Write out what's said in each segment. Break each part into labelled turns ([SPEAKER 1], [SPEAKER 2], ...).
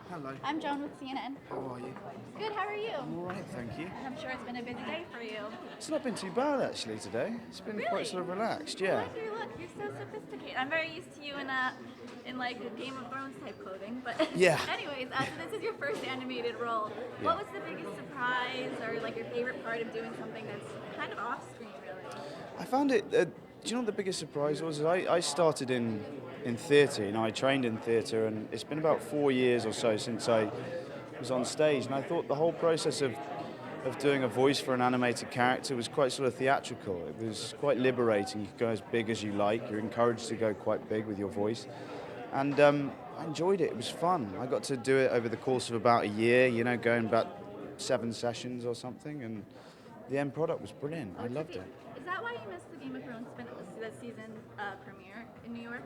[SPEAKER 1] Hello.
[SPEAKER 2] I'm Joan with CNN.
[SPEAKER 1] How are you?
[SPEAKER 2] Good, how are you?
[SPEAKER 1] I'm all right, thank you.
[SPEAKER 2] I'm sure it's been a busy day for you.
[SPEAKER 1] It's not been too bad actually today. It's been quite sort of relaxed,
[SPEAKER 2] I
[SPEAKER 1] yeah.
[SPEAKER 2] like your look. You're so sophisticated. I'm very used to you in like a Game of Thrones type clothing. But
[SPEAKER 1] Yeah.
[SPEAKER 2] anyways, so this is your first animated role.
[SPEAKER 1] Yeah.
[SPEAKER 2] What was the biggest surprise or like your favorite part of doing something that's kind of off screen, really?
[SPEAKER 1] I found it. Do you know what the biggest surprise was? I started in theatre. I trained in theatre, and it's been about 4 years or so since I was on stage. And I thought the whole process of doing a voice for an animated character was quite sort of theatrical. It was quite liberating. You could go as big as you like. You're encouraged to go quite big with your voice. And I enjoyed it. It was fun. I got to do it over the course of about a year, going about 7 sessions or something. And the end product was brilliant. I loved it.
[SPEAKER 2] Is that why you missed the Game of Thrones the season premiere in New York?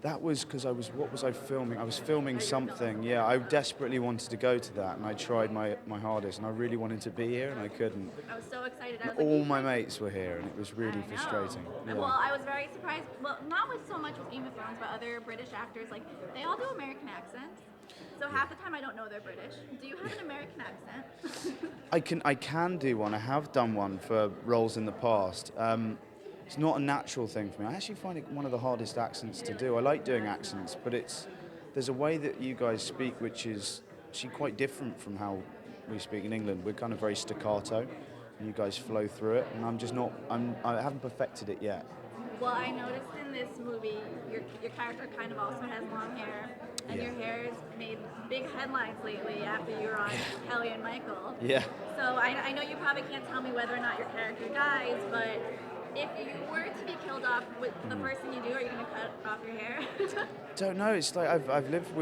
[SPEAKER 1] That was because what was I filming? I was filming something. Yeah, I desperately wanted to go to that, and I tried my hardest, and I really wanted to be here, and I couldn't.
[SPEAKER 2] I was so excited. I was
[SPEAKER 1] All
[SPEAKER 2] like,
[SPEAKER 1] my mates were here, and it was really
[SPEAKER 2] I know.
[SPEAKER 1] frustrating. Yeah.
[SPEAKER 2] Well, I was very surprised. Well, not with so much with Game of Thrones, but other British actors, like they all do American accents. So half the time I don't know they're British. Do you have an American accent?
[SPEAKER 1] I can do one. I have done one for roles in the past. It's not a natural thing for me. I actually find it one of the hardest accents to do. I like doing accents, but there's a way that you guys speak which is actually quite different from how we speak in England. We're kind of very staccato, and you guys flow through it. And I haven't perfected it yet.
[SPEAKER 2] Well, I noticed in this movie, your character kind of also has long hair, and
[SPEAKER 1] Yeah.
[SPEAKER 2] your hair has made big headlines lately after you were on Kelly and Michael.
[SPEAKER 1] Yeah.
[SPEAKER 2] So I know you probably can't tell me whether or not your character dies, but if you were to be killed off with the first thing you do, are you going to cut off your hair?
[SPEAKER 1] Don't know. It's like I've lived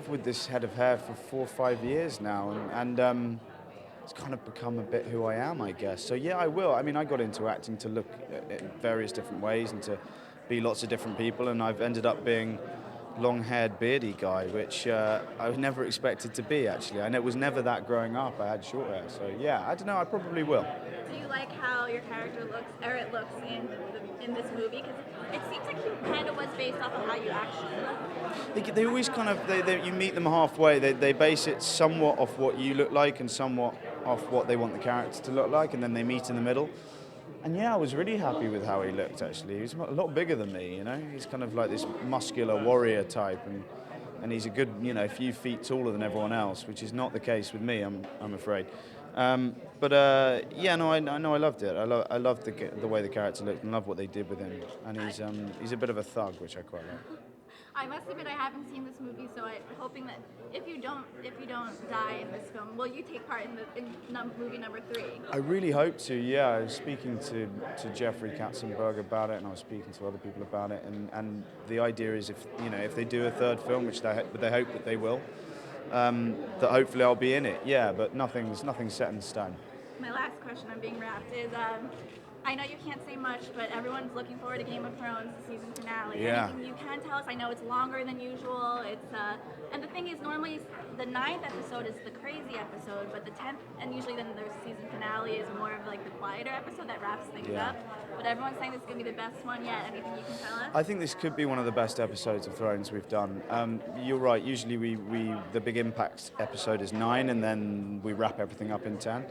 [SPEAKER 1] with this head of hair for 4 or 5 years now, and it's kind of become a bit who I am, I guess. So yeah, I will. I mean, I got into acting to look at various different ways and to be lots of different people, and I've ended up being long-haired, beardy guy, which I never expected to be. Actually, I was never that growing up. I had short hair, so yeah, I don't know. I probably will.
[SPEAKER 2] Do you like how your character looks, or it looks in this movie? Because it seems like he kind of was based off of how you actually look.
[SPEAKER 1] They always kind of you meet them halfway. They base it somewhat off what you look like and somewhat off what they want the character to look like, and then they meet in the middle. And yeah, I was really happy with how he looked. Actually, he was a lot bigger than me. He's kind of like this muscular warrior type, and he's a good few feet taller than everyone else, which is not the case with me. I'm afraid. Yeah, no, I loved it. I loved the way the character looked, and loved what they did with him. And he's a bit of a thug, which I quite like.
[SPEAKER 2] I must admit I haven't seen this movie, so I'm hoping that if you don't die in this film, will you take part in movie number 3?
[SPEAKER 1] I really hope to. Yeah, I was speaking to Jeffrey Katzenberg about it, and I was speaking to other people about it. And the idea is if they do a third film, which they hope that they will, that hopefully I'll be in it. Yeah, but nothing's set in stone.
[SPEAKER 2] My last question, I'm being wrapped, is I know you can't say much, but everyone's looking forward to Game of Thrones, the season finale.
[SPEAKER 1] Yeah.
[SPEAKER 2] Anything you can tell us? I know it's longer than usual. And the thing is, normally the 9th episode is the crazy episode, but the 10th, and usually then their season finale is more of like the quieter episode that wraps things up. But everyone's saying this is going to be the best one yet. Anything you can tell us?
[SPEAKER 1] I think this could be one of the best episodes of Thrones we've done. You're right. Usually the big impact episode is 9, and then we wrap everything up in 10.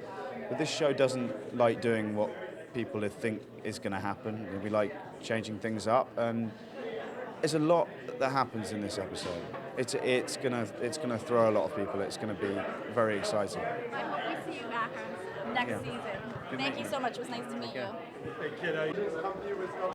[SPEAKER 1] But this show doesn't like doing what people think is going to happen. We like changing things up, and there's a lot that happens in this episode. It's gonna throw a lot of people. It's gonna be very exciting.
[SPEAKER 2] I hope we see you back on next season. Thank you so much. It was nice to meet you.